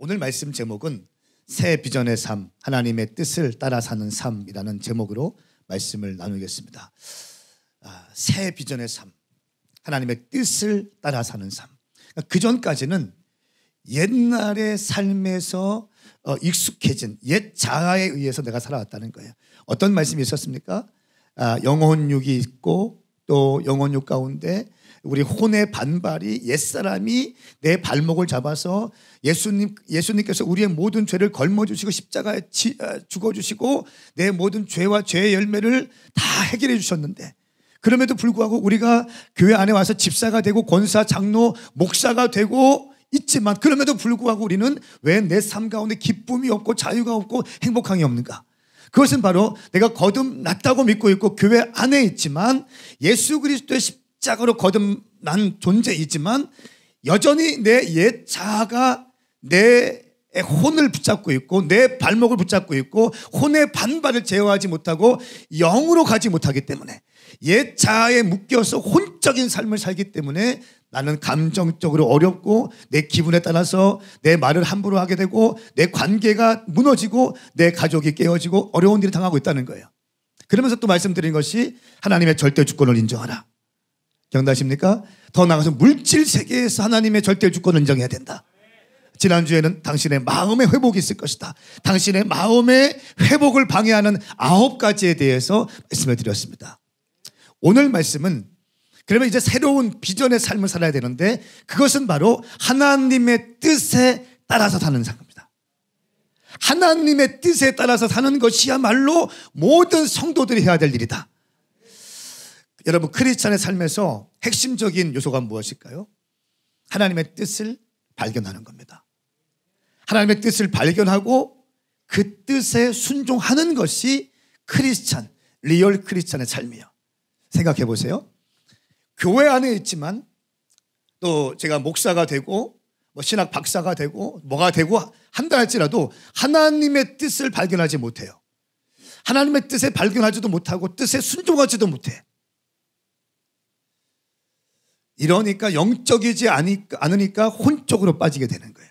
오늘 말씀 제목은 새 비전의 삶, 하나님의 뜻을 따라 사는 삶이라는 제목으로 말씀을 나누겠습니다. 새 비전의 삶, 하나님의 뜻을 따라 사는 삶. 그 전까지는 옛날의 삶에서 익숙해진 옛 자아에 의해서 내가 살아왔다는 거예요. 어떤 말씀이 있었습니까? 영혼육이 있고 또 영혼육 가운데 우리 혼의 반발이 옛사람이 내 발목을 잡아서 예수님께서 우리의 모든 죄를 걸머주시고 십자가에 죽어주시고 내 모든 죄와 죄의 열매를 다 해결해 주셨는데, 그럼에도 불구하고 우리가 교회 안에 와서 집사가 되고 권사, 장로, 목사가 되고 있지만 그럼에도 불구하고 우리는 왜 내 삶 가운데 기쁨이 없고 자유가 없고 행복함이 없는가? 그것은 바로 내가 거듭났다고 믿고 있고 교회 안에 있지만 예수 그리스도의 십자가로 거듭난 존재이지만 여전히 내 옛 자아가 내 혼을 붙잡고 있고 내 발목을 붙잡고 있고 혼의 반발을 제어하지 못하고 영으로 가지 못하기 때문에 옛 자아에 묶여서 혼적인 삶을 살기 때문에 나는 감정적으로 어렵고 내 기분에 따라서 내 말을 함부로 하게 되고 내 관계가 무너지고 내 가족이 깨어지고 어려운 일을 당하고 있다는 거예요. 그러면서 또 말씀드린 것이 하나님의 절대 주권을 인정하라. 기억나십니까? 더 나아가서 물질 세계에서 하나님의 절대 주권을 인정해야 된다. 지난주에는 당신의 마음의 회복이 있을 것이다. 당신의 마음의 회복을 방해하는 9가지에 대해서 말씀을 드렸습니다. 오늘 말씀은 그러면 이제 새로운 비전의 삶을 살아야 되는데 그것은 바로 하나님의 뜻에 따라서 사는 삶입니다. 하나님의 뜻에 따라서 사는 것이야말로 모든 성도들이 해야 될 일이다. 여러분, 크리스찬의 삶에서 핵심적인 요소가 무엇일까요? 하나님의 뜻을 발견하는 겁니다. 하나님의 뜻을 발견하고 그 뜻에 순종하는 것이 크리스찬, 리얼 크리스찬의 삶이에요. 생각해 보세요. 교회 안에 있지만 또 제가 목사가 되고 신학 박사가 되고 뭐가 되고 한다 할지라도 하나님의 뜻을 발견하지 못해요. 하나님의 뜻에 발견하지도 못하고 뜻에 순종하지도 못해. 이러니까 영적이지 않으니까 혼적으로 빠지게 되는 거예요.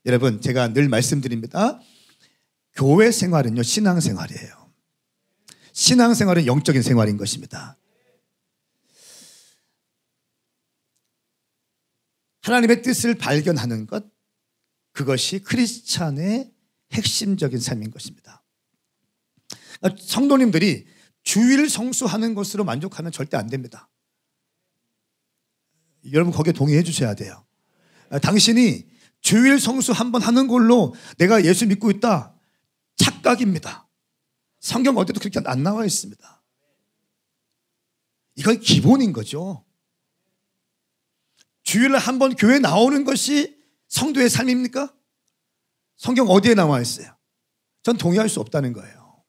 여러분, 제가 늘 말씀드립니다. 교회 생활은요, 신앙생활이에요. 신앙생활은 영적인 생활인 것입니다. 하나님의 뜻을 발견하는 것, 그것이 크리스찬의 핵심적인 삶인 것입니다. 성도님들이 주일 성수하는 것으로 만족하면 절대 안 됩니다. 여러분, 거기에 동의해 주셔야 돼요. 당신이 주일 성수 한번 하는 걸로 내가 예수 믿고 있다, 착각입니다. 성경 어디도 그렇게 안 나와 있습니다. 이건 기본인 거죠. 주일날 한번 교회 나오는 것이 성도의 삶입니까? 성경 어디에 나와 있어요? 전 동의할 수 없다는 거예요.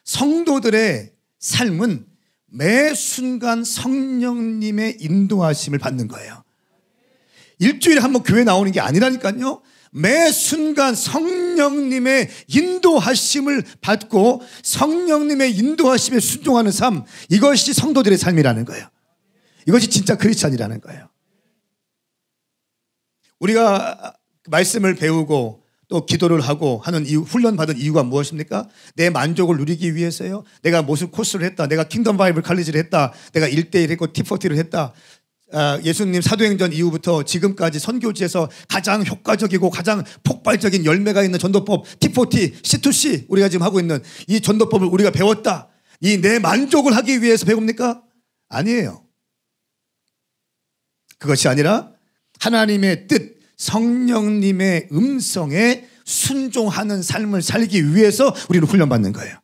성도들의 삶은 매 순간 성령님의 인도하심을 받는 거예요. 일주일에 한번 교회 나오는 게 아니라니까요. 매 순간 성령님의 인도하심을 받고 성령님의 인도하심에 순종하는 삶, 이것이 성도들의 삶이라는 거예요. 이것이 진짜 크리스찬이라는 거예요. 우리가 말씀을 배우고 또 기도를 하고 하는 이유, 훈련받은 이유가 무엇입니까? 내 만족을 누리기 위해서요. 내가 무슨 코스를 했다, 내가 킹덤 바이블 칼리지를 했다, 내가 1:1 했고 T40를 했다. 예수님 사도행전 이후부터 지금까지 선교지에서 가장 효과적이고 가장 폭발적인 열매가 있는 전도법 T40, C2C 우리가 지금 하고 있는 이 전도법을 우리가 배웠다. 이 내 만족을 하기 위해서 배웁니까? 아니에요. 그것이 아니라 하나님의 뜻, 성령님의 음성에 순종하는 삶을 살기 위해서 우리는 훈련받는 거예요.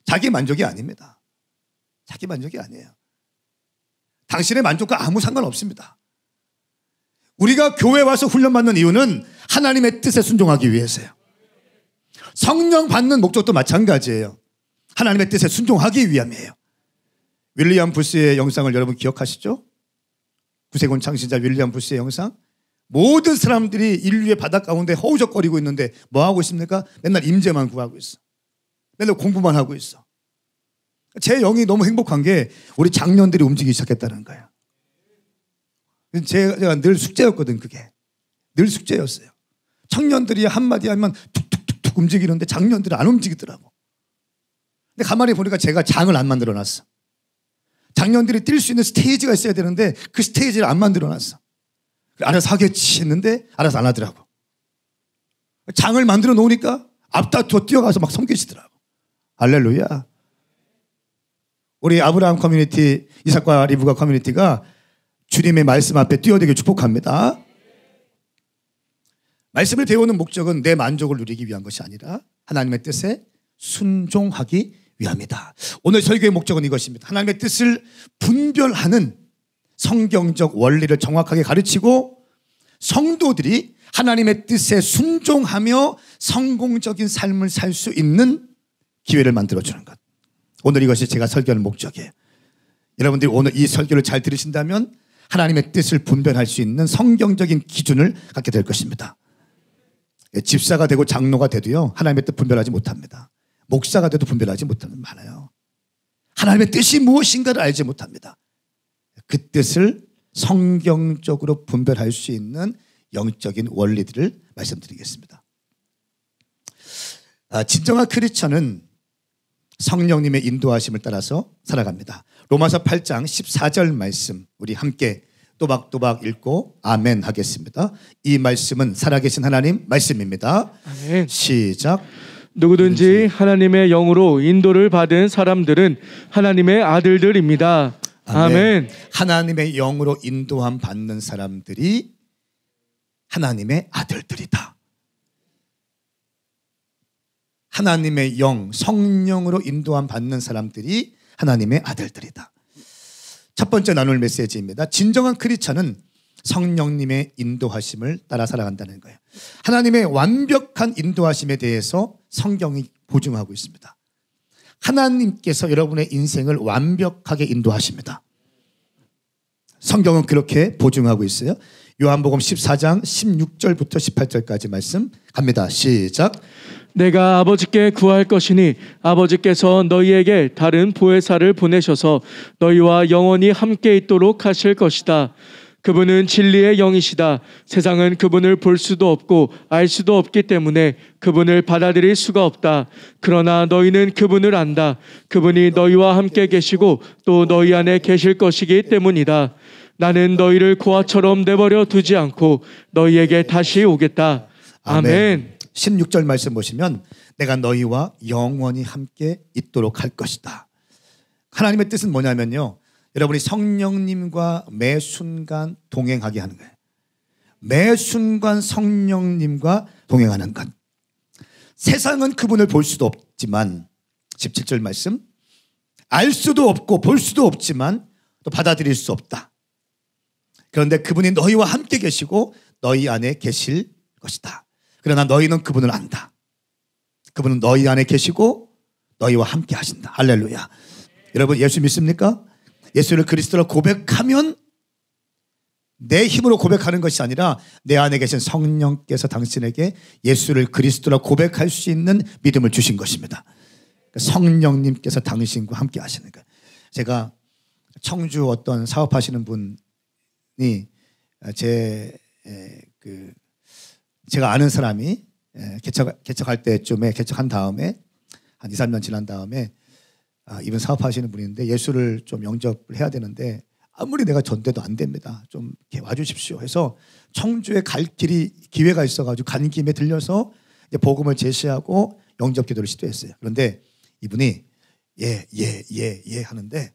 자기 만족이 아닙니다. 자기 만족이 아니에요. 당신의 만족과 아무 상관없습니다. 우리가 교회 와서 훈련받는 이유는 하나님의 뜻에 순종하기 위해서요. 성령 받는 목적도 마찬가지예요. 하나님의 뜻에 순종하기 위함이에요. 윌리엄 부스의 영상을 여러분 기억하시죠? 구세군 창시자 윌리엄 부스의 영상. 모든 사람들이 인류의 바닥 가운데 허우적거리고 있는데 뭐 하고 있습니까? 맨날 임재만 구하고 있어. 맨날 공부만 하고 있어. 제 영이 너무 행복한 게 우리 장년들이 움직이기 시작했다는 거예요. 제가 늘 숙제였거든, 그게. 늘 숙제였어요. 청년들이 한마디 하면 툭툭툭툭 움직이는데 장년들은 안 움직이더라고. 근데 가만히 보니까 제가 장을 안 만들어놨어. 장년들이 뛸 수 있는 스테이지가 있어야 되는데 그 스테이지를 안 만들어놨어. 알아서 하겠지 했는데 알아서 안 하더라고. 장을 만들어 놓으니까 앞다투어 뛰어가서 막 섬기시더라고. 할렐루야. 우리 아브라함 커뮤니티, 이삭과 리브가 커뮤니티가 주님의 말씀 앞에 뛰어들게 축복합니다. 말씀을 배우는 목적은 내 만족을 누리기 위한 것이 아니라 하나님의 뜻에 순종하기 위함이다. 오늘 설교의 목적은 이것입니다. 하나님의 뜻을 분별하는 성경적 원리를 정확하게 가르치고 성도들이 하나님의 뜻에 순종하며 성공적인 삶을 살 수 있는 기회를 만들어주는 것. 오늘 이것이 제가 설교하는 목적이에요. 여러분들이 오늘 이 설교를 잘 들으신다면 하나님의 뜻을 분별할 수 있는 성경적인 기준을 갖게 될 것입니다. 집사가 되고 장로가 돼도요, 하나님의 뜻 분별하지 못합니다. 목사가 돼도 분별하지 못하는 많아요. 하나님의 뜻이 무엇인가를 알지 못합니다. 그 뜻을 성경적으로 분별할 수 있는 영적인 원리들을 말씀드리겠습니다. 진정한 크리스천은 성령님의 인도하심을 따라서 살아갑니다. 로마서 8장 14절 말씀 우리 함께 또박또박 읽고 아멘 하겠습니다. 이 말씀은 살아계신 하나님 말씀입니다. 아멘. 시작. 누구든지 하나님의 영으로 인도를 받은 사람들은 하나님의 아들들입니다. 아멘. 하나님의 영으로 인도함 받는 사람들이 하나님의 아들들이다. 하나님의 영, 성령으로 인도함 받는 사람들이 하나님의 아들들이다. 첫 번째 나눌 메시지입니다. 진정한 크리스천은 성령님의 인도하심을 따라 살아간다는 거예요. 하나님의 완벽한 인도하심에 대해서 성경이 보증하고 있습니다. 하나님께서 여러분의 인생을 완벽하게 인도하십니다. 성경은 그렇게 보증하고 있어요. 요한복음 14장 16절부터 18절까지 말씀 갑니다. 시작. 내가 아버지께 구할 것이니 아버지께서 너희에게 다른 보혜사를 보내셔서 너희와 영원히 함께 있도록 하실 것이다. 그분은 진리의 영이시다. 세상은 그분을 볼 수도 없고 알 수도 없기 때문에 그분을 받아들일 수가 없다. 그러나 너희는 그분을 안다. 그분이 너희와 함께 계시고 또 너희 안에 계실 것이기 때문이다. 나는 너희를 고아처럼 내버려 두지 않고 너희에게 다시 오겠다. 아멘. 16절 말씀 보시면 내가 너희와 영원히 함께 있도록 할 것이다. 하나님의 뜻은 뭐냐면요, 여러분이 성령님과 매 순간 동행하게 하는 거예요. 매 순간 성령님과 동행하는 것. 세상은 그분을 볼 수도 없지만 17절 말씀, 알 수도 없고 볼 수도 없지만 또 받아들일 수 없다. 그런데 그분이 너희와 함께 계시고 너희 안에 계실 것이다. 그러나 너희는 그분을 안다. 그분은 너희 안에 계시고 너희와 함께 하신다. 할렐루야. 여러분 예수 믿습니까? 예수를 그리스도로 고백하면 내 힘으로 고백하는 것이 아니라 내 안에 계신 성령께서 당신에게 예수를 그리스도로 고백할 수 있는 믿음을 주신 것입니다. 성령님께서 당신과 함께 하시는 거예요. 제가 청주 어떤 사업하시는 분이 제가 아는 사람이 개척할 때쯤에 개척한 다음에 한 2, 3년 지난 다음에 이분 사업하시는 분인데 예수를 좀 영접을 해야 되는데 아무리 내가 전대도 안 됩니다. 좀 이렇게 와주십시오 해서 청주에 갈 길이 기회가 있어가지고 간 김에 들려서 이제 복음을 제시하고 영접 기도를 시도했어요. 그런데 이분이 예 하는데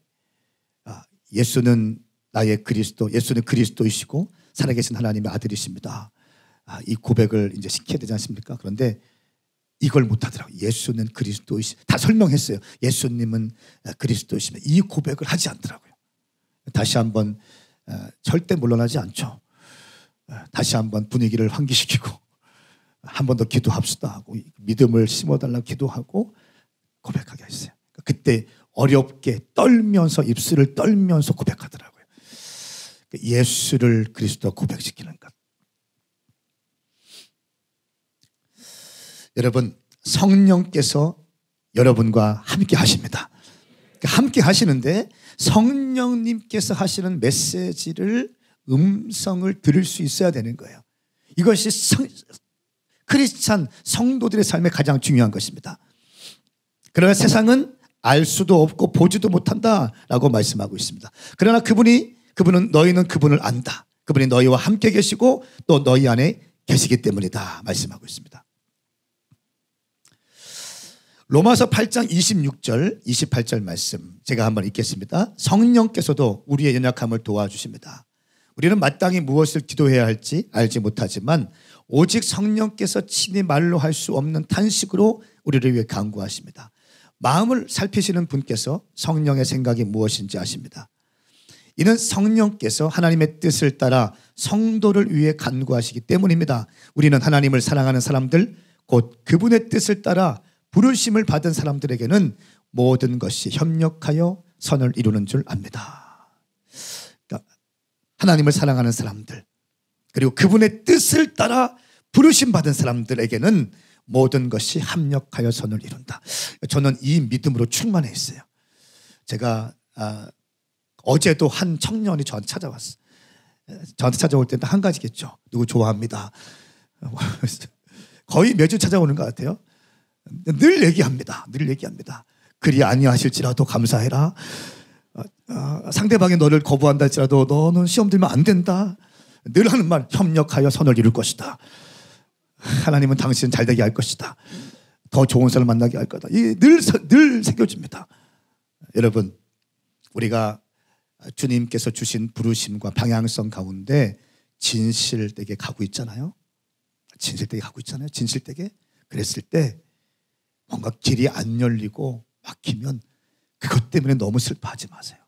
예수는 나의 그리스도, 예수는 그리스도이시고 살아계신 하나님의 아들이십니다. 이 고백을 이제 시켜야 되지 않습니까? 그런데 이걸 못하더라고요. 예수는 그리스도이시, 다 설명했어요. 예수님은 그리스도이시면 이 고백을 하지 않더라고요. 다시 한번 절대 물러나지 않죠. 다시 한번 분위기를 환기시키고 한 번 더 기도합시다 하고 믿음을 심어달라고 기도하고 고백하게 했어요. 그때 어렵게 떨면서 입술을 떨면서 고백하더라고요. 예수를 그리스도 고백시키는 것. 여러분 성령께서 여러분과 함께 하십니다. 함께 하시는데 성령님께서 하시는 메시지를 음성을 들을 수 있어야 되는 거예요. 이것이 크리스찬 성도들의 삶에 가장 중요한 것입니다. 그러나 세상은 알 수도 없고 보지도 못한다라고 말씀하고 있습니다. 그러나 그분은 너희는 그분을 안다. 그분이 너희와 함께 계시고 또 너희 안에 계시기 때문이다 말씀하고 있습니다. 로마서 8장 26절 28절 말씀 제가 한번 읽겠습니다. 성령께서도 우리의 연약함을 도와주십니다. 우리는 마땅히 무엇을 기도해야 할지 알지 못하지만 오직 성령께서 친히 말로 할 수 없는 탄식으로 우리를 위해 간구하십니다. 마음을 살피시는 분께서 성령의 생각이 무엇인지 아십니다. 이는 성령께서 하나님의 뜻을 따라 성도를 위해 간구하시기 때문입니다. 우리는 하나님을 사랑하는 사람들 곧 그분의 뜻을 따라 부르심을 받은 사람들에게는 모든 것이 협력하여 선을 이루는 줄 압니다. 그러니까 하나님을 사랑하는 사람들 그리고 그분의 뜻을 따라 부르심 받은 사람들에게는 모든 것이 합력하여 선을 이룬다. 저는 이 믿음으로 충만해 있어요. 제가 어제도 한 청년이 저한테 찾아왔어요. 저한테 찾아올 때는 한 가지겠죠. 누구 좋아합니다. 거의 매주 찾아오는 것 같아요. 늘 얘기합니다. 그리 아니하실지라도 감사해라. 상대방이 너를 거부한다 할지라도 너는 시험 들면 안 된다. 늘 하는 말 협력하여 선을 이룰 것이다. 하나님은 당신은 잘되게 할 것이다. 더 좋은 사람을 만나게 할 거다. 늘 새겨집니다. 여러분 우리가 주님께서 주신 부르심과 방향성 가운데 진실되게 가고 있잖아요. 진실되게 그랬을 때 뭔가 길이 안 열리고 막히면 그것 때문에 너무 슬퍼하지 마세요.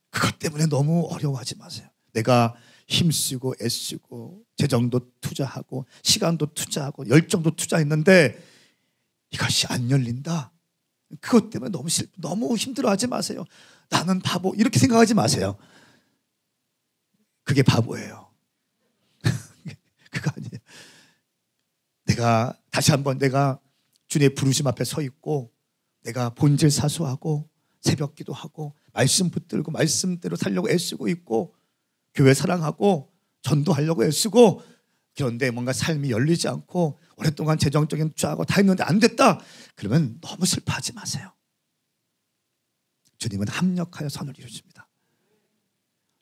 그것 때문에 너무 어려워하지 마세요. 내가 힘쓰고 애쓰고 재정도 투자하고 시간도 투자하고 열정도 투자했는데 이것이 안 열린다. 그것 때문에 너무 힘들어하지 마세요. 나는 바보 이렇게 생각하지 마세요. 그게 바보예요. 그거 아니에요. 내가 주님의 부르심 앞에 서 있고 내가 본질 사수하고 새벽 기도하고 말씀 붙들고 말씀대로 살려고 애쓰고 있고 교회 사랑하고 전도하려고 애쓰고 그런데 뭔가 삶이 열리지 않고 오랫동안 재정적인 투자하고 다 했는데 안 됐다. 그러면 너무 슬퍼하지 마세요. 주님은 합력하여 선을 이루십니다.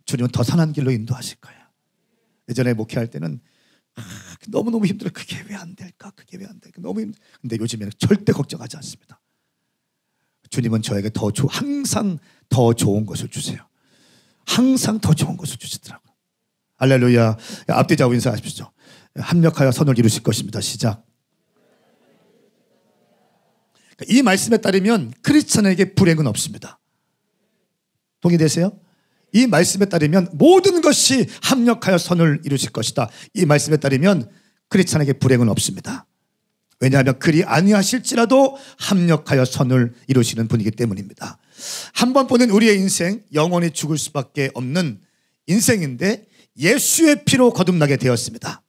주님은 더 선한 길로 인도하실 거예요. 예전에 목회할 때는 너무너무 힘들어. 그게 왜 안 될까? 너무 힘들어. 근데 요즘에는 절대 걱정하지 않습니다. 주님은 저에게 항상 더 좋은 것을 주세요. 항상 더 좋은 것을 주시더라고요. 할렐루야. 앞뒤 좌우 인사하십시오. 합력하여 선을 이루실 것입니다. 시작. 이 말씀에 따르면 크리스천에게 불행은 없습니다. 동의되세요? 이 말씀에 따르면 모든 것이 합력하여 선을 이루실 것이다. 이 말씀에 따르면 크리스천에게 불행은 없습니다. 왜냐하면 그리 아니하실지라도 합력하여 선을 이루시는 분이기 때문입니다. 한 번 보낸 우리의 인생 영원히 죽을 수밖에 없는 인생인데 예수의 피로 거듭나게 되었습니다.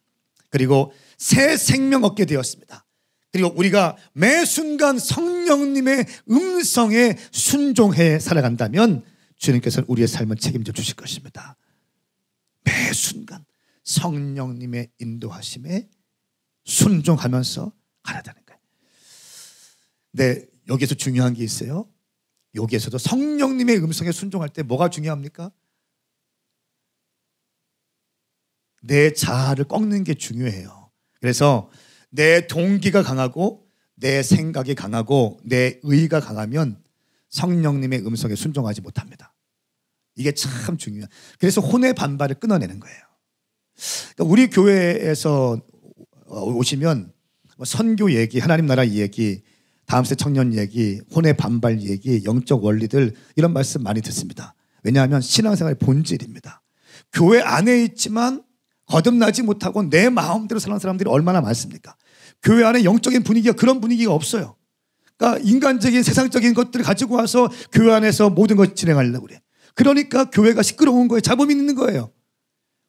그리고 새 생명 얻게 되었습니다. 그리고 우리가 매 순간 성령님의 음성에 순종해 살아간다면 주님께서는 우리의 삶을 책임져 주실 것입니다. 매 순간 성령님의 인도하심에 순종하면서 가야 되는 거예요. 근데 여기서 중요한 게 있어요. 여기에서도 성령님의 음성에 순종할 때 뭐가 중요합니까? 내 자아를 꺾는 게 중요해요. 그래서 내 동기가 강하고 내 생각이 강하고 내 의가 강하면 성령님의 음성에 순종하지 못합니다. 이게 참 중요해요. 그래서 혼의 반발을 끊어내는 거예요. 그러니까 우리 교회에서 오시면 선교 얘기, 하나님 나라 얘기, 다음 세대 청년 얘기, 혼의 반발 얘기, 영적 원리들 이런 말씀 많이 듣습니다. 왜냐하면 신앙생활의 본질입니다. 교회 안에 있지만 거듭나지 못하고 내 마음대로 사는 사람들이 얼마나 많습니까? 교회 안에 영적인 분위기가 그런 분위기가 없어요. 그러니까 인간적인 세상적인 것들을 가지고 와서 교회 안에서 모든 것을 진행하려고 그래. 그러니까 교회가 시끄러운 거예요. 잡음이 있는 거예요.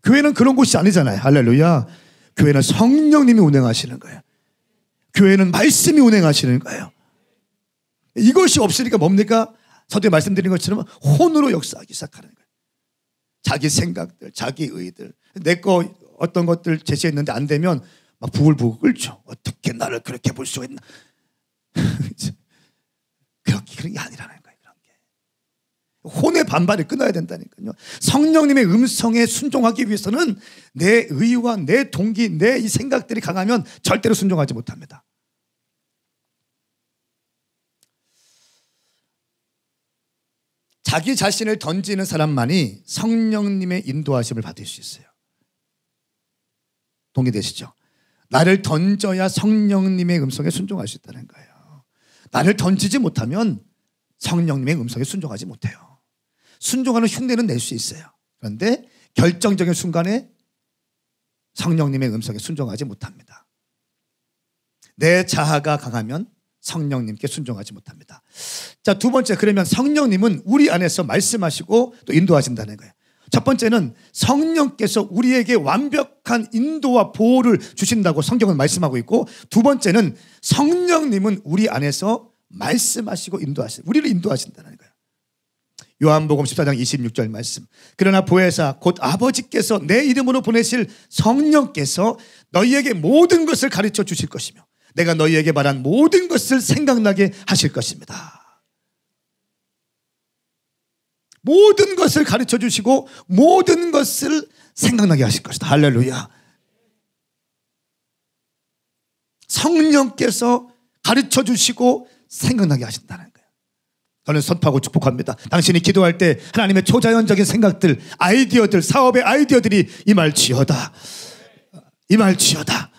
교회는 그런 곳이 아니잖아요. 할렐루야. 교회는 성령님이 운행하시는 거예요. 교회는 말씀이 운행하시는 거예요. 이것이 없으니까 뭡니까? 서두에 말씀드린 것처럼 혼으로 역사하기 시작하는 거예요. 자기 생각들, 자기 의들, 내 거 어떤 것들 제시했는데 안 되면 막 부글부글 끓죠. 어떻게 나를 그렇게 볼 수가 있나. 그런 게 아니라는 거예요. 그런 게. 혼의 반발이 끊어야 된다니까요. 성령님의 음성에 순종하기 위해서는 내 의와 내 동기, 내 이 생각들이 강하면 절대로 순종하지 못합니다. 자기 자신을 던지는 사람만이 성령님의 인도하심을 받을 수 있어요. 동의되시죠? 나를 던져야 성령님의 음성에 순종할 수 있다는 거예요. 나를 던지지 못하면 성령님의 음성에 순종하지 못해요. 순종하는 흉내는 낼 수 있어요. 그런데 결정적인 순간에 성령님의 음성에 순종하지 못합니다. 내 자아가 강하면 성령님께 순종하지 못합니다. 자, 두 번째, 그러면 성령님은 우리 안에서 말씀하시고 또 인도하신다는 거예요. 첫 번째는 성령께서 우리에게 완벽한 인도와 보호를 주신다고 성경은 말씀하고 있고, 두 번째는 성령님은 우리 안에서 말씀하시고 우리를 인도하신다는 거예요. 요한복음 14장 26절 말씀. 그러나 보혜사 곧 아버지께서 내 이름으로 보내실 성령께서 너희에게 모든 것을 가르쳐 주실 것이며 내가 너희에게 말한 모든 것을 생각나게 하실 것입니다. 모든 것을 가르쳐 주시고 모든 것을 생각나게 하실 것이다. 할렐루야. 성령께서 가르쳐 주시고 생각나게 하신다는 거예요. 저는 선포하고 축복합니다. 당신이 기도할 때 하나님의 초자연적인 생각들, 아이디어들, 사업의 아이디어들이 임할지어다. 임할지어다.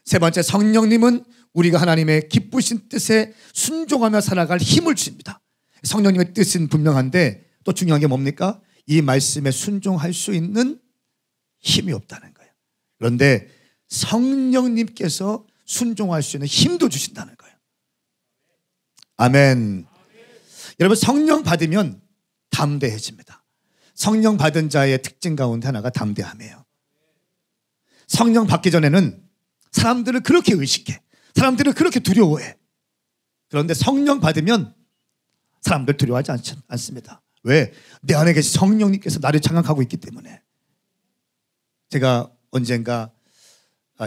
세 번째, 성령님은 우리가 하나님의 기쁘신 뜻에 순종하며 살아갈 힘을 주십니다. 성령님의 뜻은 분명한데 또 중요한 게 뭡니까? 이 말씀에 순종할 수 있는 힘이 없다는 거예요. 그런데 성령님께서 순종할 수 있는 힘도 주신다는 거예요. 아멘. 여러분, 성령 받으면 담대해집니다. 성령 받은 자의 특징 가운데 하나가 담대함이에요. 성령 받기 전에는 사람들을 그렇게 의식해. 사람들을 그렇게 두려워해. 그런데 성령 받으면 사람들 두려워하지 않습니다. 왜? 내 안에 계신 성령님께서 나를 장악하고 있기 때문에. 제가 언젠가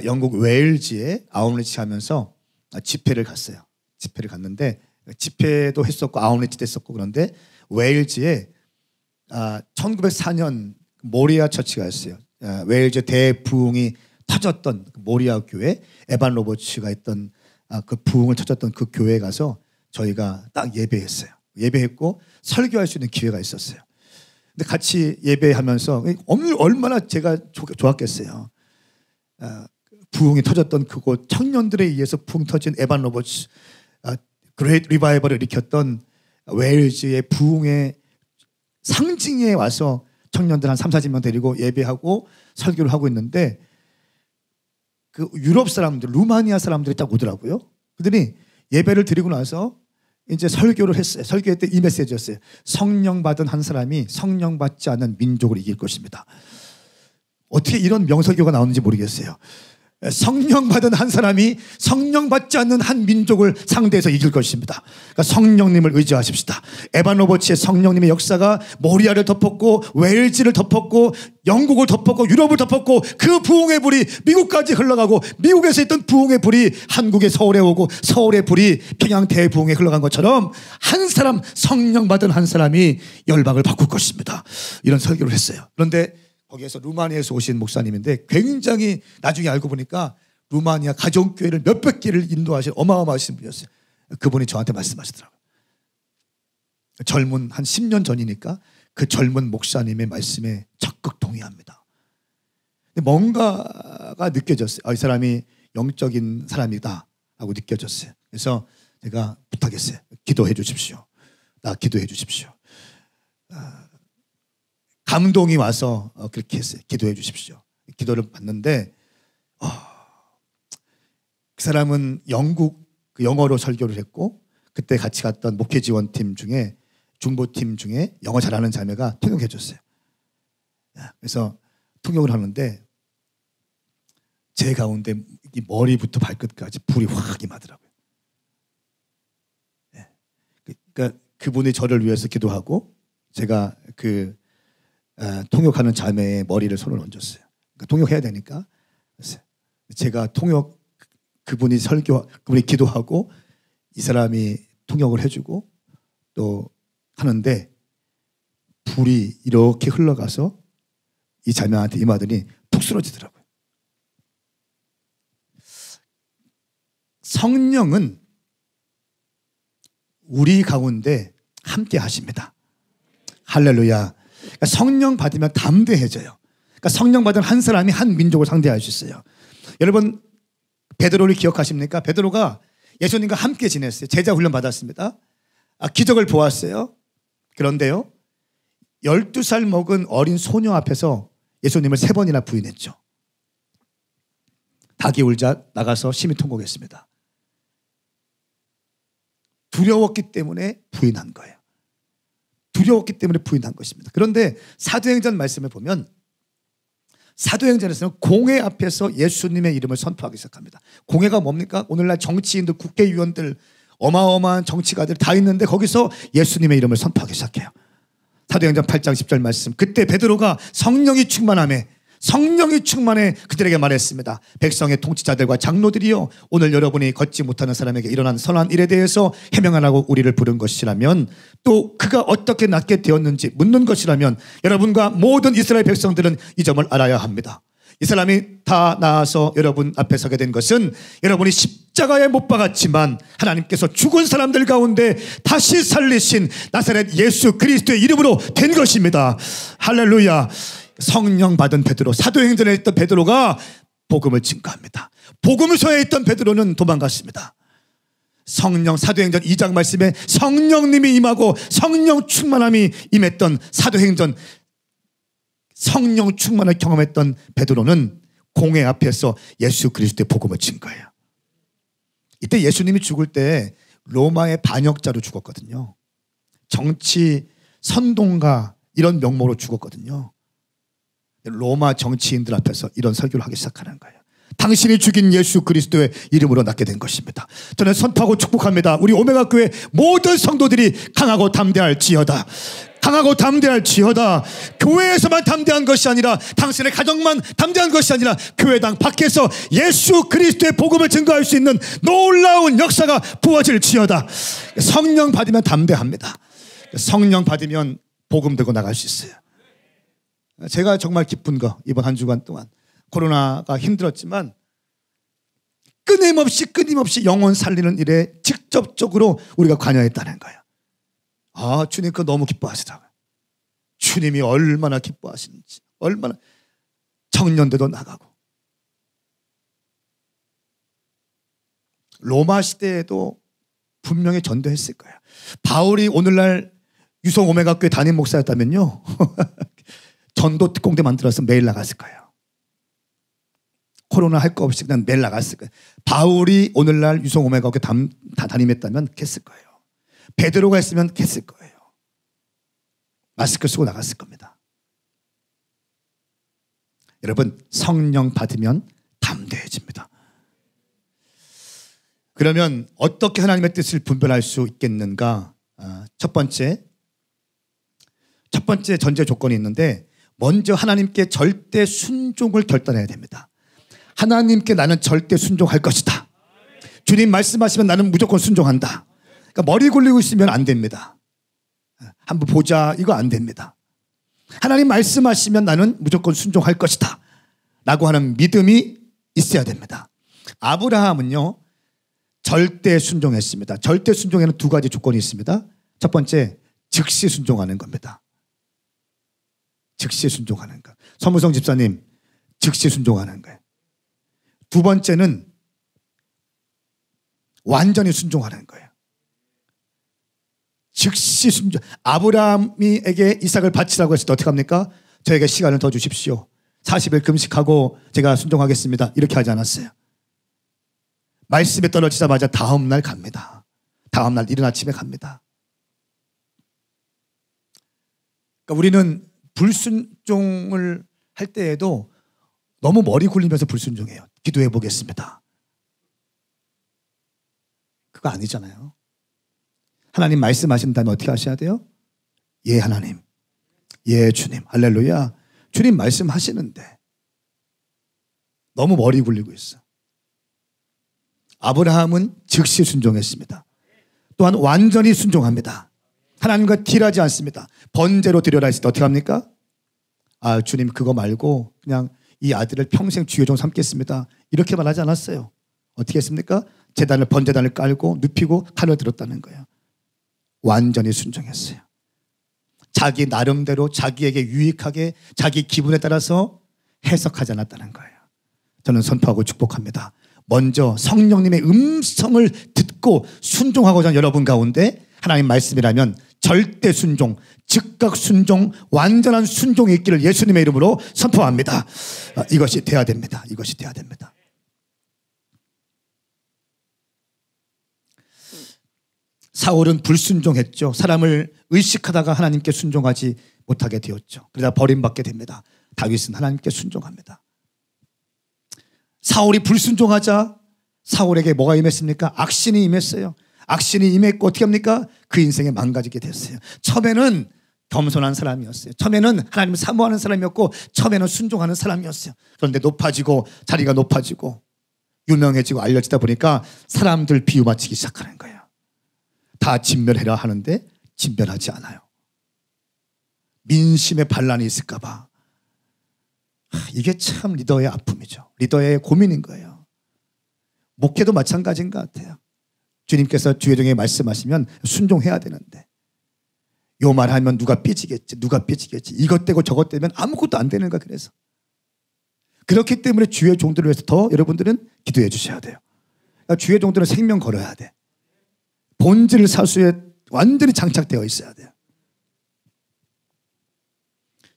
영국 웨일즈에 아웃리치 하면서 집회를 갔어요. 집회를 갔는데 집회도 했었고 아웃리치도 했었고, 그런데 웨일즈에 1904년 모리아 처치가 있어요. 웨일즈 대부흥이 터졌던 모리아 교회, 에반 로버츠가 있던 그 부흥을 터졌던 그 교회에 가서 저희가 딱 예배했어요. 예배했고 설교할 수 있는 기회가 있었어요. 근데 같이 예배하면서 얼마나 제가 좋았겠어요. 부흥이 터졌던 그곳, 청년들에 의해서 부흥 터진 에반 로버츠, 그레이트 리바이벌을 일으켰던 웨일즈의 부흥의 상징에 와서 청년들 한 30-40명 데리고 예배하고 설교를 하고 있는데, 그 유럽 사람들, 루마니아 사람들이 딱 오더라고요. 그들이 예배를 드리고 나서 이제 설교를 했어요. 설교할 때 이 메시지였어요. 성령 받은 한 사람이 성령 받지 않는 민족을 이길 것입니다. 어떻게 이런 명설교가 나오는지 모르겠어요. 성령 받은 한 사람이 성령 받지 않는 한 민족을 상대해서 이길 것입니다. 그러니까 성령님을 의지하십시다. 에반 로버츠의 성령님의 역사가 모리아를 덮었고 웨일즈를 덮었고 영국을 덮었고 유럽을 덮었고, 그 부흥의 불이 미국까지 흘러가고 미국에서 있던 부흥의 불이 한국의 서울에 오고 서울의 불이 평양 대부흥에 흘러간 것처럼 한 사람, 성령 받은 한 사람이 열방을 바꿀 것입니다. 이런 설교를 했어요. 그런데 거기에서 루마니아에서 오신 목사님인데 굉장히 나중에 알고 보니까 루마니아 가정교회를 몇백 개를 인도하신 어마어마하신 분이었어요. 그분이 저한테 말씀하시더라고요. 젊은 한 10년 전이니까 그 젊은 목사님의 말씀에 적극 동의합니다. 뭔가가 느껴졌어요. 이 사람이 영적인 사람이다 하고 느껴졌어요. 그래서 제가 부탁했어요. 기도해 주십시오. 나 기도해 주십시오. 감동이 와서 그렇게 했어요. 기도해 주십시오. 기도를 받는데 그 사람은 영국 영어로 설교를 했고, 그때 같이 갔던 목회 지원팀 중에 중보팀 중에 영어 잘하는 자매가 통역해 줬어요. 그래서 통역을 하는데 제 가운데 이 머리부터 발끝까지 불이 확 임하더라고요. 그러니까 그분이 저를 위해서 기도하고, 제가 그 통역하는 자매의 머리를 손을 얹었어요. 그러니까 통역해야 되니까. 제가 그분이 기도하고 이 사람이 통역을 해주고 또 하는데 불이 이렇게 흘러가서 이 자매한테 임하더니 푹 쓰러지더라고요. 성령은 우리 가운데 함께 하십니다. 할렐루야. 그러니까 성령 받으면 담대해져요. 그러니까 성령 받은 한 사람이 한 민족을 상대할 수 있어요. 여러분 베드로를 기억하십니까? 베드로가 예수님과 함께 지냈어요. 제자 훈련 받았습니다. 기적을 보았어요. 그런데요 12살 먹은 어린 소녀 앞에서 예수님을 3번이나 부인했죠. 닭이 울자 나가서 심히 통곡했습니다. 두려웠기 때문에 부인한 거예요. 두려웠기 때문에 부인한 것입니다. 그런데 사도행전 말씀을 보면 사도행전에서는 공회 앞에서 예수님의 이름을 선포하기 시작합니다. 공회가 뭡니까? 오늘날 정치인들, 국회의원들, 어마어마한 정치가들 다 있는데 거기서 예수님의 이름을 선포하기 시작해요. 사도행전 8장 10절 말씀. 그때 베드로가 성령이 충만해 그들에게 말했습니다. 백성의 통치자들과 장로들이여, 오늘 여러분이 걷지 못하는 사람에게 일어난 선한 일에 대해서 해명하라고 우리를 부른 것이라면, 또 그가 어떻게 낫게 되었는지 묻는 것이라면 여러분과 모든 이스라엘 백성들은 이 점을 알아야 합니다. 이 사람이 다 나와서 여러분 앞에 서게 된 것은 여러분이 십자가에 못 박았지만 하나님께서 죽은 사람들 가운데 다시 살리신 나사렛 예수 그리스도의 이름으로 된 것입니다. 할렐루야. 성령 받은 베드로, 사도행전에 있던 베드로가 복음을 증거합니다. 복음서에 있던 베드로는 도망갔습니다. 성령, 사도행전 2장 말씀에 성령님이 임하고 성령 충만함이 임했던 사도행전, 성령 충만을 경험했던 베드로는 공회 앞에서 예수 그리스도의 복음을 증거해요. 이때 예수님이 죽을 때 로마의 반역자로 죽었거든요. 정치 선동가 이런 명목으로 죽었거든요. 로마 정치인들 앞에서 이런 설교를 하기 시작하는 거예요. 당신이 죽인 예수 그리스도의 이름으로 낫게 된 것입니다. 저는 선포하고 축복합니다. 우리 오메가 교회 모든 성도들이 강하고 담대할지어다. 강하고 담대할지어다. 교회에서만 담대한 것이 아니라, 당신의 가정만 담대한 것이 아니라 교회당 밖에서 예수 그리스도의 복음을 증거할 수 있는 놀라운 역사가 부어질지어다. 성령 받으면 담대합니다. 성령 받으면 복음 들고 나갈 수 있어요. 제가 정말 기쁜 거, 이번 한 주간 동안 코로나가 힘들었지만 끊임없이 영혼 살리는 일에 직접적으로 우리가 관여했다는 거예요. 주님 그거 너무 기뻐하시더라고요. 주님이 얼마나 기뻐하시는지, 얼마나. 청년대도 나가고, 로마 시대에도 분명히 전도했을 거예요. 바울이 오늘날 유성 오메가 교회 담임 목사였다면요 전도 특공대 만들어서 매일 나갔을 거예요. 코로나 할 거 없이 그냥 매일 나갔을 거예요. 바울이 오늘날 유성 오메가 교회 다 담임했다면 했을 거예요. 베드로가 했으면 했을 거예요. 마스크 쓰고 나갔을 겁니다. 여러분, 성령 받으면 담대해집니다. 그러면 어떻게 하나님의 뜻을 분별할 수 있겠는가? 첫 번째 전제 조건이 있는데, 먼저 하나님께 절대 순종을 결단해야 됩니다. 하나님께 나는 절대 순종할 것이다. 주님 말씀하시면 나는 무조건 순종한다. 그러니까 머리 굴리고 있으면 안 됩니다. 한번 보자, 이거 안 됩니다. 하나님 말씀하시면 나는 무조건 순종할 것이다 라고 하는 믿음이 있어야 됩니다. 아브라함은요 절대 순종했습니다. 절대 순종에는 2가지 조건이 있습니다. 첫 번째, 즉시 순종하는 겁니다. 즉시 순종하는 것. 서무성 집사님, 즉시 순종하는 거예요. 2번째는 완전히 순종하는 거예요. 즉시 순종. 아브라함에게 이삭을 바치라고 했을 때 어떻게 합니까? 저에게 시간을 더 주십시오. 40일 금식하고 제가 순종하겠습니다. 이렇게 하지 않았어요. 말씀에 떨어지자마자 다음 날 갑니다. 다음 날 이른 아침에 갑니다. 그러니까 우리는 불순종을 할 때에도 너무 머리 굴리면서 불순종해요. 기도해 보겠습니다. 그거 아니잖아요. 하나님 말씀하신 다음에 어떻게 하셔야 돼요? 예 하나님, 예, 주님. 할렐루야. 주님 말씀하시는데 너무 머리 굴리고 있어. 아브라함은 즉시 순종했습니다. 또한 완전히 순종합니다. 하나님과 딜하지 않습니다. 번제로 드려라 했을 때 어떻게 합니까? 아, 주님 그거 말고 그냥 이 아들을 평생 주의 종 삼겠습니다. 이렇게 말하지 않았어요. 어떻게 했습니까? 번제단을 깔고 눕히고 칼을 들었다는 거예요. 완전히 순종했어요. 자기 나름대로 자기에게 유익하게 자기 기분에 따라서 해석하지 않았다는 거예요. 저는 선포하고 축복합니다. 먼저 성령님의 음성을 듣고 순종하고자 하는 여러분 가운데 하나님 말씀이라면 절대 순종, 즉각 순종, 완전한 순종이 있기를 예수님의 이름으로 선포합니다. 이것이 돼야 됩니다. 이것이 돼야 됩니다. 사울은 불순종했죠. 사람을 의식하다가 하나님께 순종하지 못하게 되었죠. 그러다 버림받게 됩니다. 다윗은 하나님께 순종합니다. 사울이 불순종하자 사울에게 뭐가 임했습니까? 악신이 임했어요. 악신이 임했고 어떻게 합니까? 그 인생에 망가지게 됐어요. 처음에는 겸손한 사람이었어요. 처음에는 하나님을 사모하는 사람이었고 처음에는 순종하는 사람이었어요. 그런데 높아지고 자리가 높아지고 유명해지고 알려지다 보니까 사람들 비유 맞추기 시작하는 거예요. 다 진멸해라 하는데 진멸하지 않아요. 민심의 반란이 있을까 봐. 이게 참 리더의 아픔이죠. 리더의 고민인 거예요. 목회도 마찬가지인 것 같아요. 주님께서 주의 종에게 말씀하시면 순종해야 되는데 요 말하면 누가 삐지겠지 누가 삐지겠지 이것 되고 저것 되면 아무것도 안 되는 거야. 그래서 그렇기 때문에 주의 종들을 위해서 더 여러분들은 기도해 주셔야 돼요. 그러니까 주의 종들은 생명 걸어야 돼. 본질 사수에 완전히 장착되어 있어야 돼요.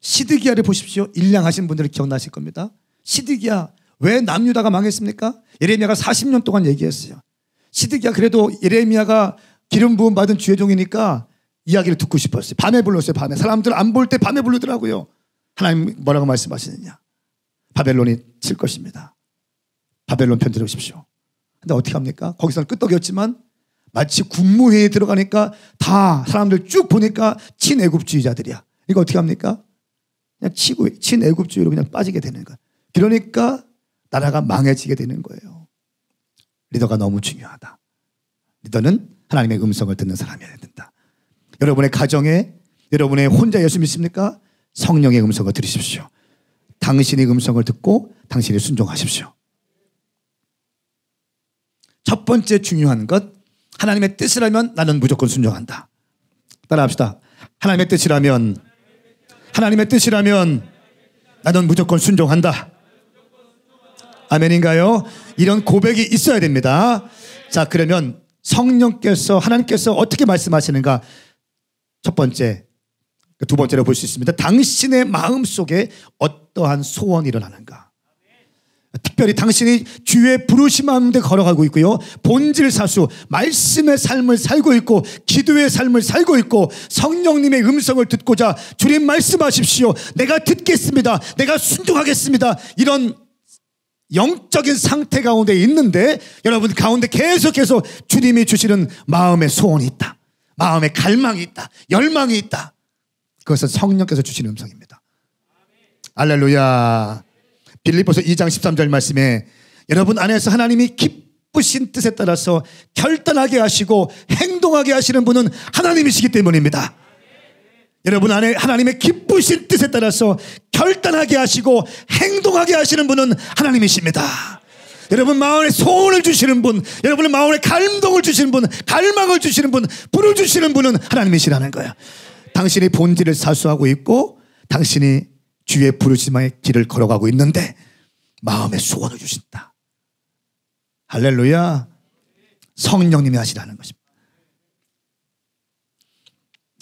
시드기야를 보십시오. 일량하신 분들은 기억나실 겁니다. 시드기야 왜 남유다가 망했습니까? 예레미야가 40년 동안 얘기했어요. 시드기야 그래도 예레미야가 기름 부음 받은 주의 종이니까 이야기를 듣고 싶었어요. 밤에 불렀어요. 밤에 사람들 안 볼 때 밤에 부르더라고요. 하나님 뭐라고 말씀하시느냐? 바벨론이 칠 것입니다. 바벨론 편 들으십시오. 근데 어떻게 합니까? 거기서는 끄떡이었지만 마치 국무회의에 들어가니까 다 사람들 쭉 보니까 친애굽주의자들이야. 이거 어떻게 합니까? 그냥 친애굽주의로 그냥 빠지게 되는 거야. 그러니까 나라가 망해지게 되는 거예요. 리더가 너무 중요하다. 리더는 하나님의 음성을 듣는 사람이어야 된다. 여러분의 가정에 여러분의 혼자 예수 믿습니까? 성령의 음성을 들으십시오. 당신의 음성을 듣고 당신이 순종하십시오. 첫 번째 중요한 것 하나님의 뜻이라면 나는 무조건 순종한다. 따라합시다. 하나님의 뜻이라면 나는 무조건 순종한다. 아멘인가요? 이런 고백이 있어야 됩니다. 자, 그러면 성령께서 하나님께서 어떻게 말씀하시는가? 첫 번째, 두 번째로 볼 수 있습니다. 당신의 마음속에 어떠한 소원이 일어나는가? 특별히 당신이 주의 부르심 가운데 걸어가고 있고요. 본질 사수, 말씀의 삶을 살고 있고 기도의 삶을 살고 있고 성령님의 음성을 듣고자 주님 말씀하십시오. 내가 듣겠습니다. 내가 순종하겠습니다. 이런 영적인 상태 가운데 있는데 여러분 가운데 계속해서 주님이 주시는 마음의 소원이 있다. 마음의 갈망이 있다. 열망이 있다. 그것은 성령께서 주시는 음성입니다. 할렐루야. 빌립보서 2장 13절 말씀에 여러분 안에서 하나님이 기쁘신 뜻에 따라서 결단하게 하시고 행동하게 하시는 분은 하나님이시기 때문입니다. 여러분 안에 하나님의 기쁘신 뜻에 따라서 결단하게 하시고 행동하게 하시는 분은 하나님이십니다. 여러분 마음에 소원을 주시는 분, 여러분의 마음에 감동을 주시는 분, 갈망을 주시는 분, 불을 주시는 분은 하나님이시라는 거예요. 당신이 본질을 사수하고 있고 당신이 주의 부르심의 길을 걸어가고 있는데 마음의 소원을 주신다. 할렐루야. 성령님이 하시라는 것입니다.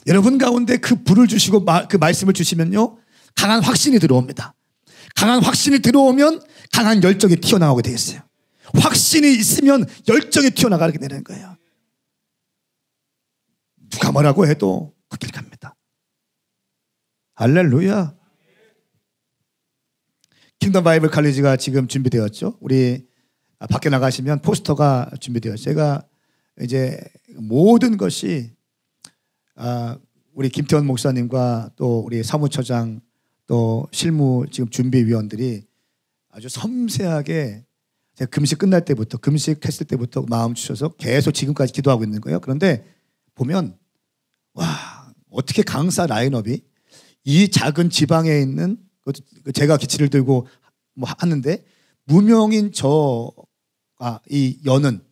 여러분 가운데 그 불을 주시고 그 말씀을 주시면요 강한 확신이 들어옵니다. 강한 확신이 들어오면 강한 열정이 튀어나오게 되어 있어요. 확신이 있으면 열정이 튀어나가게 되는 거예요. 누가 뭐라고 해도 그 길 갑니다. 할렐루야. 킹덤 바이블 칼리지가 지금 준비되었죠. 우리 밖에 나가시면 포스터가 준비되었어요. 제가 이제 모든 것이 우리 김태원 목사님과 또 우리 사무처장 또 실무 지금 준비위원들이 아주 섬세하게 제가 금식 끝날 때부터 금식했을 때부터 마음 주셔서 계속 지금까지 기도하고 있는 거예요. 그런데 보면 와 어떻게 강사 라인업이 이 작은 지방에 있는 제가 기치를 들고 뭐 하는데 무명인 이 여는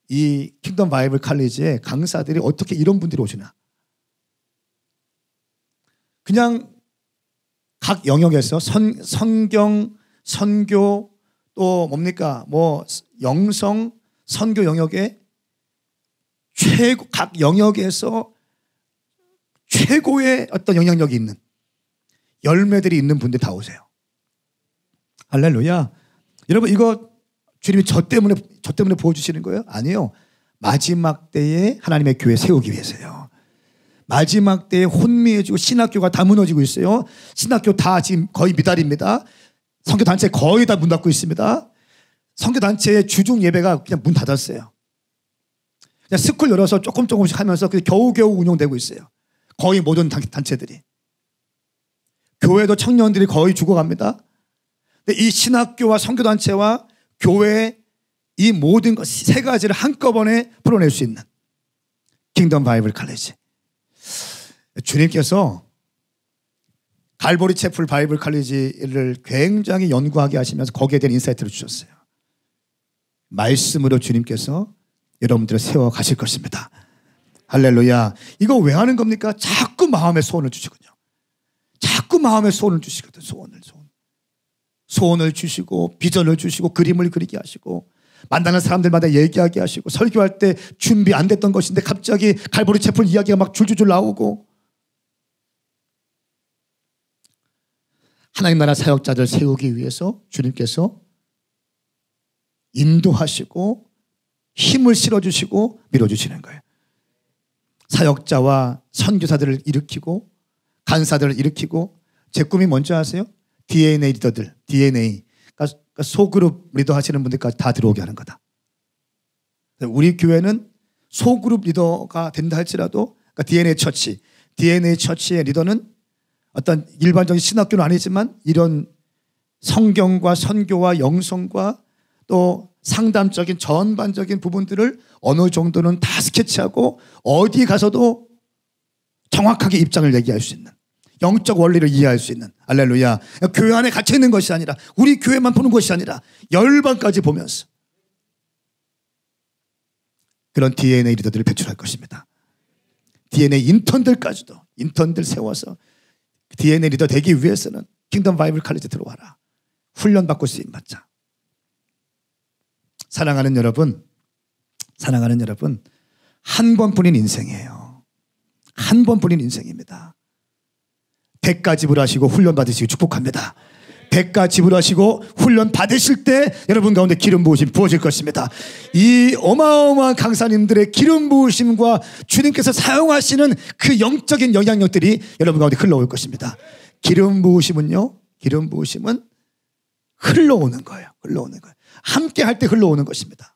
이 킹덤 바이블 칼리지에 강사들이 어떻게 이런 분들이 오시나. 그냥 각 영역에서 성경, 선교 또 뭡니까 뭐 영성, 선교 영역에 각 영역에서 최고의 어떤 영향력이 있는 열매들이 있는 분들 다 오세요. 할렐루야. 여러분 이거 주님이 저 때문에 보여주시는 거예요? 아니요. 마지막 때에 하나님의 교회 세우기 위해서요. 마지막 때에 혼미해지고 신학교가 다 무너지고 있어요. 신학교 다 지금 거의 미달입니다. 선교단체 거의 다 문 닫고 있습니다. 선교단체의 주중 예배가 그냥 문 닫았어요. 그냥 스쿨 열어서 조금씩 하면서 겨우겨우 운영되고 있어요. 거의 모든 단체들이. 교회도 청년들이 거의 죽어갑니다. 근데 이 신학교와 선교단체와 교회 이 모든 것 세 가지를 한꺼번에 풀어낼 수 있는 킹덤 바이블 칼리지. 주님께서 갈보리 채플 바이블 칼리지를 굉장히 연구하게 하시면서 거기에 대한 인사이트를 주셨어요. 말씀으로 주님께서 여러분들을 세워 가실 것입니다. 할렐루야. 이거 왜 하는 겁니까? 자꾸 마음의 소원을 주시군요. 자꾸 마음의 소원을 주시거든. 소원을 주시고 비전을 주시고 그림을 그리게 하시고 만나는 사람들마다 얘기하게 하시고 설교할 때 준비 안 됐던 것인데 갑자기 갈보리 채플 이야기가 막 줄줄줄 나오고 하나님 나라 사역자들 세우기 위해서 주님께서 인도하시고 힘을 실어주시고 밀어주시는 거예요. 사역자와 선교사들을 일으키고 간사들을 일으키고 제 꿈이 뭔지 아세요? DNA 리더들, DNA. 그러니까 소그룹 리더 하시는 분들까지 다 들어오게 하는 거다. 우리 교회는 소그룹 리더가 된다 할지라도 그러니까 DNA 처치의 리더는 어떤 일반적인 신학교는 아니지만 이런 성경과 선교와 영성과 또 상담적인 전반적인 부분들을 어느 정도는 다 스케치하고 어디 가서도 정확하게 입장을 얘기할 수 있는 영적 원리를 이해할 수 있는 할렐루야. 교회 안에 갇혀 있는 것이 아니라 우리 교회만 보는 것이 아니라 열방까지 보면서 그런 DNA 리더들을 배출할 것입니다. DNA 인턴들 세워서 DNA 리더 되기 위해서는 킹덤 바이블 칼리지 들어와라. 훈련받고 쓰임받자. 사랑하는 여러분 한 번뿐인 인생이에요. 한 번뿐인 인생입니다. 대가 지불하시고 훈련 받으시기 축복합니다. 대가 지불하시고 훈련 받으실 때 여러분 가운데 기름 부으심 부어질 것입니다. 이 어마어마한 강사님들의 기름 부으심과 주님께서 사용하시는 그 영적인 영향력들이 여러분 가운데 흘러올 것입니다. 기름 부으심은 흘러오는 거예요. 함께 할 때 흘러오는 것입니다.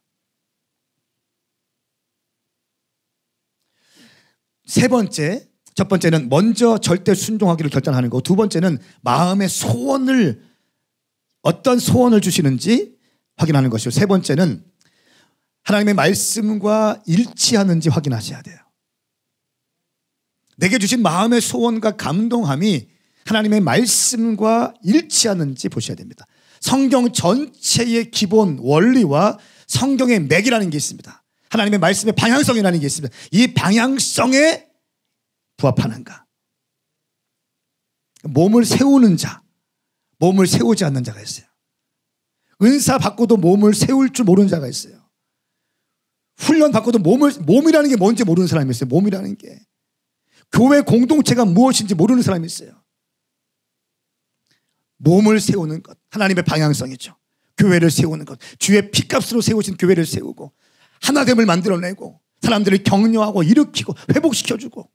첫 번째는 먼저 절대 순종하기를 결단하는 거. 두 번째는 마음의 어떤 소원을 주시는지 확인하는 것이고, 세 번째는 하나님의 말씀과 일치하는지 확인하셔야 돼요. 내게 주신 마음의 소원과 감동함이 하나님의 말씀과 일치하는지 보셔야 됩니다. 성경 전체의 기본 원리와 성경의 맥이라는 게 있습니다. 하나님의 말씀의 방향성이라는 게 있습니다. 이 방향성에 부합하는가? 몸을 세우는 자, 몸을 세우지 않는 자가 있어요. 은사 받고도 몸을 세울 줄 모르는 자가 있어요. 훈련 받고도 몸이라는 게 뭔지 모르는 사람이 있어요. 몸이라는 게. 교회 공동체가 무엇인지 모르는 사람이 있어요. 몸을 세우는 것, 하나님의 방향성이죠. 교회를 세우는 것, 주의 피값으로 세우신 교회를 세우고 하나됨을 만들어내고 사람들을 격려하고 일으키고 회복시켜주고,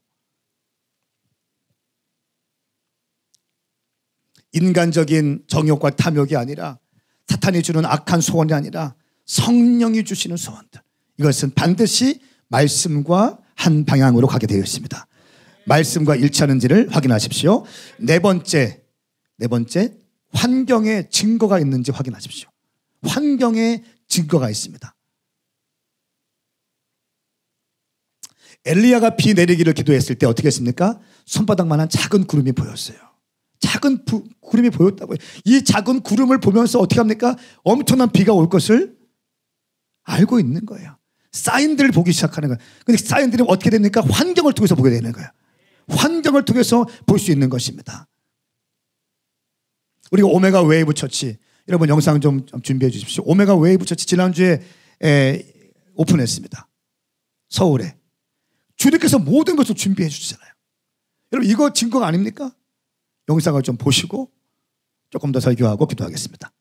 인간적인 정욕과 탐욕이 아니라 사탄이 주는 악한 소원이 아니라 성령이 주시는 소원들, 이것은 반드시 말씀과 한 방향으로 가게 되어 있습니다. 말씀과 일치하는지를 확인하십시오. 네 번째, 환경에 증거가 있는지 확인하십시오. 환경에 증거가 있습니다. 엘리야가 비 내리기를 기도했을 때 어떻게 했습니까? 손바닥만한 작은 구름이 보였어요. 작은 구름이 보였다고요. 이 작은 구름을 보면서 어떻게 합니까? 엄청난 비가 올 것을 알고 있는 거예요. 사인들을 보기 시작하는 거예요. 근데 사인들이 어떻게 됩니까? 환경을 통해서 보게 되는 거예요. 환경을 통해서 볼 수 있는 것입니다. 우리가 오메가 웨이브 처치, 여러분 영상 좀 준비해 주십시오. 오메가 웨이브 처치 지난주에 오픈했습니다. 서울에. 주님께서 모든 것을 준비해 주시잖아요. 여러분 이거 증거가 아닙니까? 영상을 좀 보시고 조금 더 설교하고 기도하겠습니다.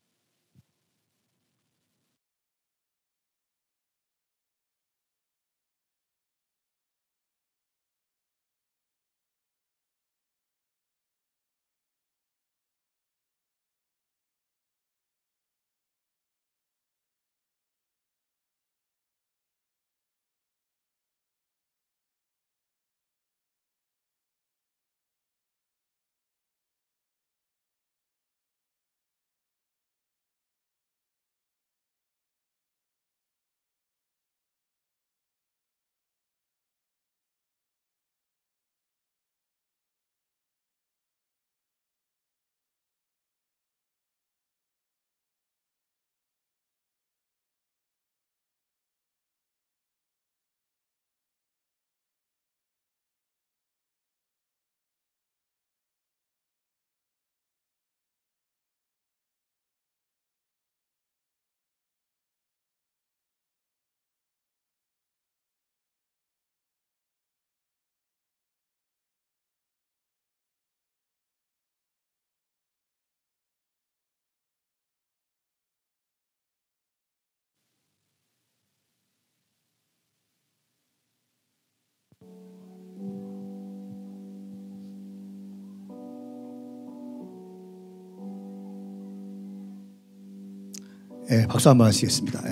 박수 한번 하시겠습니다.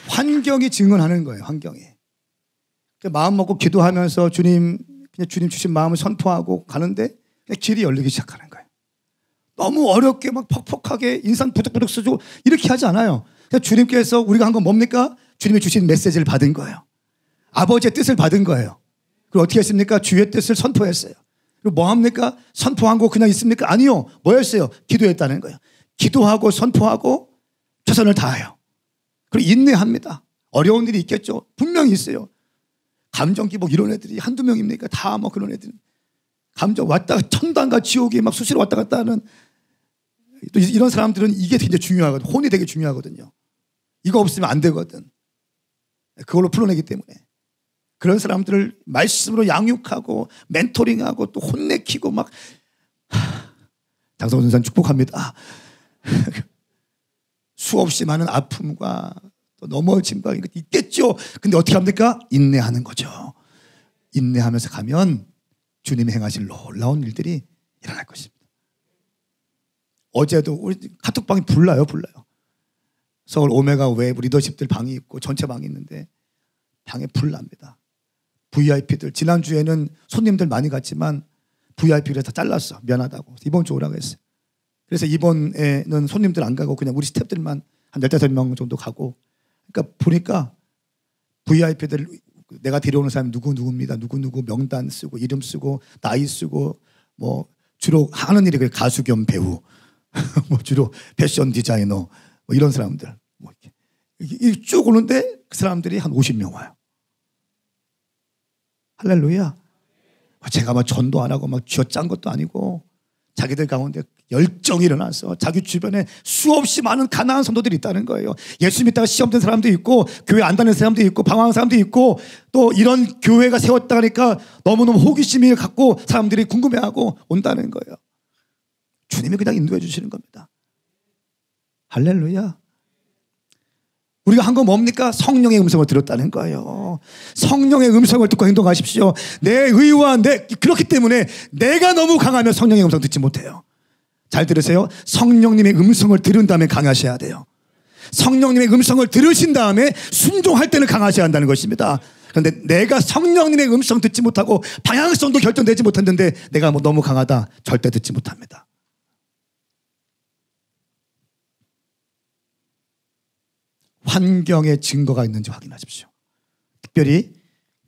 환경이 증언하는 거예요. 환경이. 마음 먹고 기도하면서 그냥 주님 주신 마음을 선포하고 가는데 그냥 길이 열리기 시작하는 거예요. 너무 어렵게 막 퍽퍽하게 인상 부득부득 쓰고 이렇게 하지 않아요. 그냥 주님께서 우리가 한 건 뭡니까? 주님이 주신 메시지를 받은 거예요. 아버지의 뜻을 받은 거예요. 그리고 어떻게 했습니까? 주의 뜻을 선포했어요. 그리고 뭐 합니까? 선포한 거 그냥 있습니까? 아니요. 뭐였어요? 기도했다는 거예요. 기도하고 선포하고 최선을 다해요. 그리고 인내합니다. 어려운 일이 있겠죠. 분명히 있어요. 감정 기복 이런 애들이 한두 명입니까? 다 뭐 그런 애들. 감정 왔다가 천당과 지옥이 막 수시로 왔다 갔다 하는 또 이런 사람들은 이게 굉장히 중요하거든요. 혼이 되게 중요하거든요. 이거 없으면 안 되거든. 그걸로 풀어내기 때문에. 그런 사람들을 말씀으로 양육하고 멘토링하고 또 혼내키고 막 장성호 선생님 축복합니다. 수없이 많은 아픔과 또 넘어짐과 있겠죠. 근데 어떻게 합니까? 인내하는 거죠. 인내하면서 가면 주님이 행하실 놀라운 일들이 일어날 것입니다. 어제도 우리 카톡방이 불나요. 서울 오메가 웨이브 리더십들 방이 있고 전체 방이 있는데 방에 불납니다. VIP들 지난주에는 손님들 많이 갔지만 VIP를 다 잘랐어. 미안하다고. 이번 주 오라고 했어요. 그래서 이번에는 손님들 안 가고 그냥 우리 스태프들만 한 15명 정도 가고. 그러니까 보니까 VIP들 내가 데려오는 사람이 누구입니다. 누구 명단 쓰고 이름 쓰고 나이 쓰고 뭐 주로 하는 일이 가수 겸 배우 뭐 주로 패션 디자이너 뭐 이런 사람들 뭐 이렇게 쭉 오는데 그 사람들이 한 50명 와요. 할렐루야. 제가 막 전도 안 하고 막 쥐어짠 것도 아니고 자기들 가운데 열정이 일어나서 자기 주변에 수없이 많은 가난한 성도들이 있다는 거예요. 예수 믿다가 시험된 사람도 있고 교회 안 다니는 사람도 있고 방황하는 사람도 있고 또 이런 교회가 세웠다 하니까 너무너무 호기심이 갖고 사람들이 궁금해하고 온다는 거예요. 주님이 그냥 인도해 주시는 겁니다. 할렐루야. 우리가 한 건 뭡니까? 성령의 음성을 들었다는 거예요. 성령의 음성을 듣고 행동하십시오. 내 의와 그렇기 때문에 내가 너무 강하면 성령의 음성 듣지 못해요. 잘 들으세요. 성령님의 음성을 들은 다음에 강하셔야 돼요. 성령님의 음성을 들으신 다음에 순종할 때는 강하셔야 한다는 것입니다. 그런데 내가 성령님의 음성 듣지 못하고 방향성도 결정되지 못했는데 내가 뭐 너무 강하다, 절대 듣지 못합니다. 환경에 증거가 있는지 확인하십시오. 특별히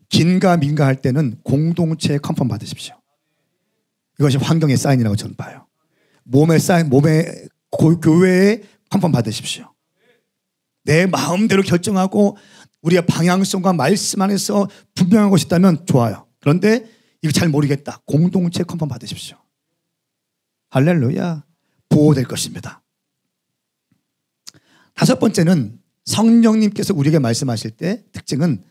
긴가 민가 할 때는 공동체에 컨펌 받으십시오. 이것이 환경의 사인이라고 저는 봐요. 몸의 사인, 몸의 교회에 컨펌 받으십시오. 내 마음대로 결정하고 우리의 방향성과 말씀 안에서 분명한 것이 있다면 좋아요. 그런데 이거 잘 모르겠다. 공동체 컨펌 받으십시오. 할렐루야. 보호될 것입니다. 다섯 번째는 성령님께서 우리에게 말씀하실 때 특징은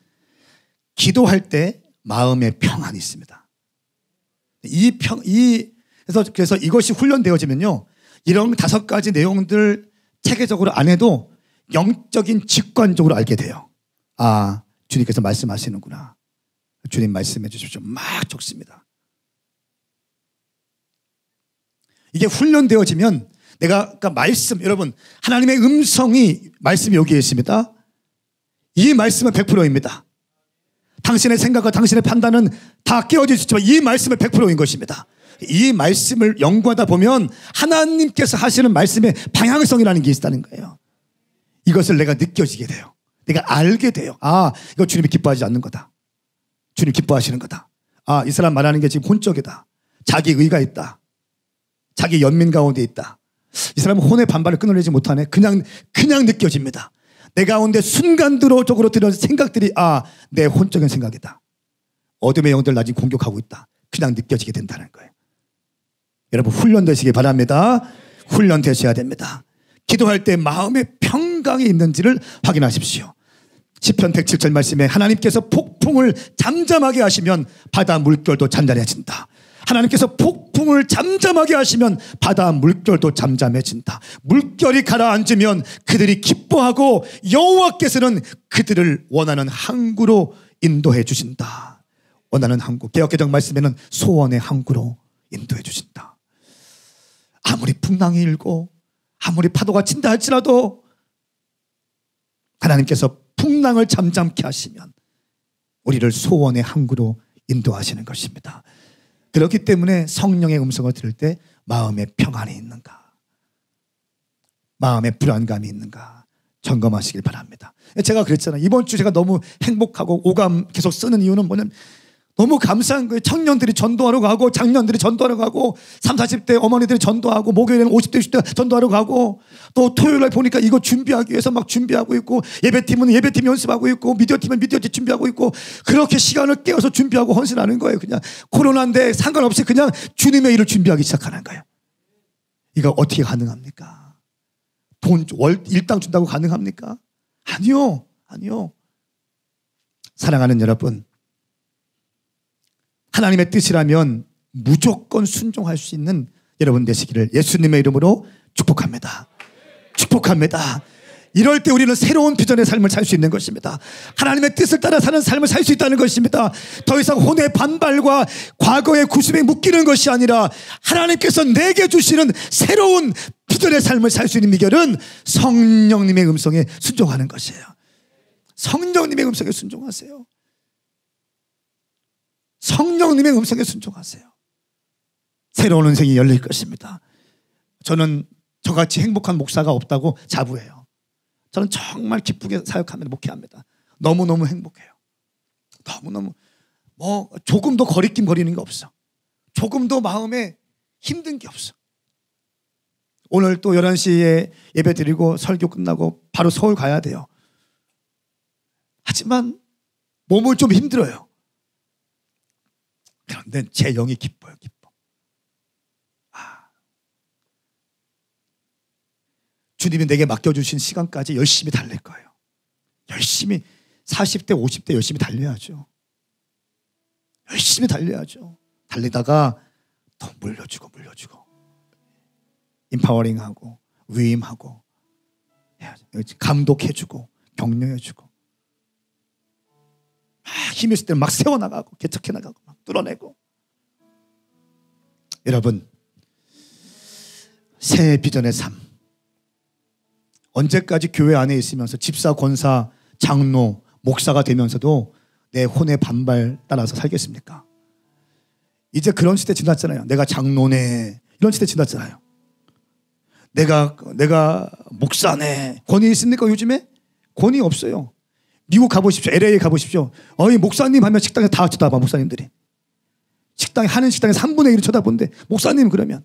기도할 때 마음의 평안이 있습니다. 그래서 이것이 훈련되어지면요, 이런 다섯 가지 내용들 체계적으로 안 해도 영적인 직관적으로 알게 돼요. 아, 주님께서 말씀하시는구나. 주님 말씀해 주십시오. 막 적습니다. 이게 훈련되어지면 내가 아까 말씀, 여러분 하나님의 말씀이 여기에 있습니다. 이 말씀은 100%입니다. 당신의 생각과 당신의 판단은 다 깨어질 수 있지만 이 말씀은 100%인 것입니다. 이 말씀을 연구하다 보면 하나님께서 하시는 말씀의 방향성이라는 게 있다는 거예요. 이것을 내가 느껴지게 돼요. 내가 알게 돼요. 아, 이거 주님이 기뻐하지 않는 거다. 주님 기뻐하시는 거다. 아, 이 사람 말하는 게 지금 혼적이다. 자기 의가 있다. 자기 연민 가운데 있다. 이 사람은 혼의 반발을 끊어내지 못하네. 그냥 느껴집니다. 내 가운데 순간적으로 들어온 생각들이 내 혼적인 생각이다. 어둠의 영들 나 지금 공격하고 있다. 그냥 느껴지게 된다는 거예요. 여러분 훈련되시기 바랍니다. 훈련되셔야 됩니다. 기도할 때 마음의 평강이 있는지를 확인하십시오. 시편 107절 말씀에 하나님께서 폭풍을 잠잠하게 하시면 바다 물결도 잔잔해진다. 하나님께서 폭풍을 잠잠하게 하시면 바다 물결도 잠잠해진다. 물결이 가라앉으면 그들이 기뻐하고 여호와께서는 그들을 원하는 항구로 인도해 주신다. 원하는 항구, 개역개정 말씀에는 소원의 항구로 인도해 주신다. 아무리 풍랑이 일고 아무리 파도가 친다 할지라도 하나님께서 풍랑을 잠잠케 하시면 우리를 소원의 항구로 인도하시는 것입니다. 그렇기 때문에 성령의 음성을 들을 때 마음의 평안이 있는가, 마음의 불안감이 있는가 점검하시길 바랍니다. 제가 그랬잖아요. 이번 주 제가 너무 행복하고 오감 계속 쓰는 이유는 뭐냐면 너무 감사한 거예요. 청년들이 전도하러 가고 장년들이 전도하러 가고 30, 40대 어머니들이 전도하고 목요일에는 50대 60대 전도하러 가고 또 토요일날 보니까 이거 준비하기 위해서 막 준비하고 있고 예배팀은 예배팀 연습하고 있고 미디어팀은 미디어팀 준비하고 있고 그렇게 시간을 깨워서 준비하고 헌신하는 거예요. 그냥 코로나인데 상관없이 그냥 주님의 일을 준비하기 시작하는 거예요. 이거 어떻게 가능합니까? 돈 일당 준다고 가능합니까? 아니요. 사랑하는 여러분, 하나님의 뜻이라면 무조건 순종할 수 있는 여러분 되시기를 예수님의 이름으로 축복합니다. 축복합니다. 이럴 때 우리는 새로운 비전의 삶을 살 수 있는 것입니다. 하나님의 뜻을 따라 사는 삶을 살 수 있다는 것입니다. 더 이상 혼의 반발과 과거의 구습에 묶이는 것이 아니라 하나님께서 내게 주시는 새로운 비전의 삶을 살 수 있는 비결은 성령님의 음성에 순종하는 것이에요. 성령님의 음성에 순종하세요. 성령님의 음성에 순종하세요. 새로운 인생이 열릴 것입니다. 저는 저같이 행복한 목사가 없다고 자부해요. 저는 정말 기쁘게 사역하며 목회합니다. 너무너무 행복해요. 너무너무 조금도 거리는 게 없어. 조금도 마음에 힘든 게 없어. 오늘 또 11시에 예배 드리고 설교 끝나고 바로 서울 가야 돼요. 하지만 몸을 좀 힘들어요. 그런데 제 영이 기뻐요. 기뻐. 주님이 내게 맡겨주신 시간까지 열심히 달릴 거예요. 열심히 40대 50대 열심히 달려야죠. 열심히 달려야죠. 달리다가 더 물려주고 임파워링하고 위임하고 감독해주고 격려해주고 힘이 있을 때는 막 세워나가고 개척해나가고 막 뚫어내고. 여러분, 새 비전의 삶, 언제까지 교회 안에 있으면서 집사, 권사, 장로, 목사가 되면서도 내 혼의 반발 따라서 살겠습니까? 이제 그런 시대 지났잖아요. 내가 장로네 이런 시대 지났잖아요. 내가 목사네. 권위 있습니까 요즘에? 권위 없어요. 미국 가보십시오. LA 가보십시오. 목사님 하면 식당에 다 쳐다봐. 목사님들이 하는 식당에 3분의 1을 쳐다보는데 목사님 그러면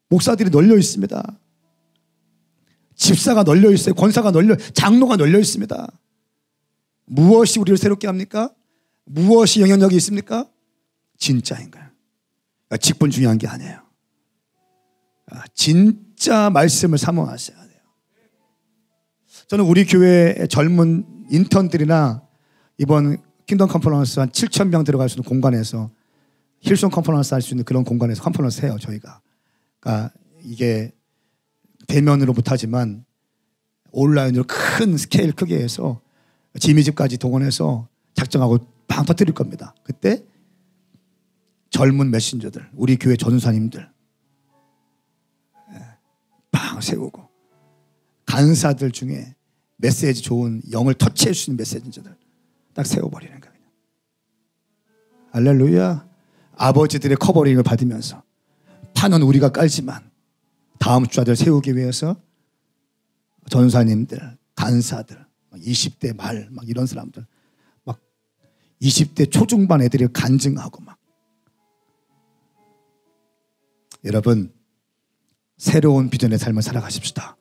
목사들이 널려 있습니다. 집사가 널려 있어요. 권사가 장로가 널려 있습니다. 무엇이 우리를 새롭게 합니까? 무엇이 영향력이 있습니까? 진짜인가요? 직분 중요한 게 아니에요. 진짜 말씀을 사모하셔야 돼요. 저는 우리 교회 젊은 인턴들이나 이번 킹덤 컨퍼런스 한 7,000명 들어갈 수 있는 공간에서 힐송 컨퍼런스 할 수 있는 그런 공간에서 컨퍼런스 해요. 저희가. 그러니까 이게 대면으로 못하지만 온라인으로 큰 스케일 크게 해서 지미집까지 동원해서 작정하고 빵 터뜨릴 겁니다. 그때 젊은 메신저들, 우리 교회 전사님들 빵 세우고 간사들 중에 메시지 좋은 영을 터치해 주시는 메시지들 딱 세워버리는 거예요. 할렐루야. 아버지들의 커버링을 받으면서 판은 우리가 깔지만 다음 주자들 세우기 위해서 전사님들, 간사들, 20대 말 막 이런 사람들 막 20대 초중반 애들이 간증하고 막 여러분 새로운 비전의 삶을 살아가십시다.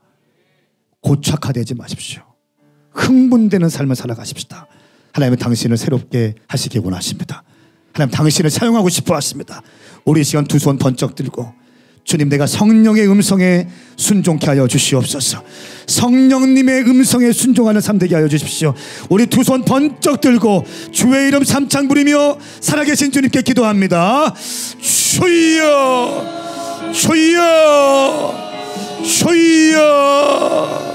고착화되지 마십시오. 흥분되는 삶을 살아가십시다. 하나님은 당신을 새롭게 하시기 원하십니다. 하나님 당신을 사용하고 싶어 하십니다. 우리 시간 두 손 번쩍 들고 주님 내가 성령의 음성에 순종케 하여 주시옵소서. 성령님의 음성에 순종하는 삶 되게 하여 주십시오. 우리 두 손 번쩍 들고 주의 이름 삼창 부리며 살아계신 주님께 기도합니다. 주여 주여 주여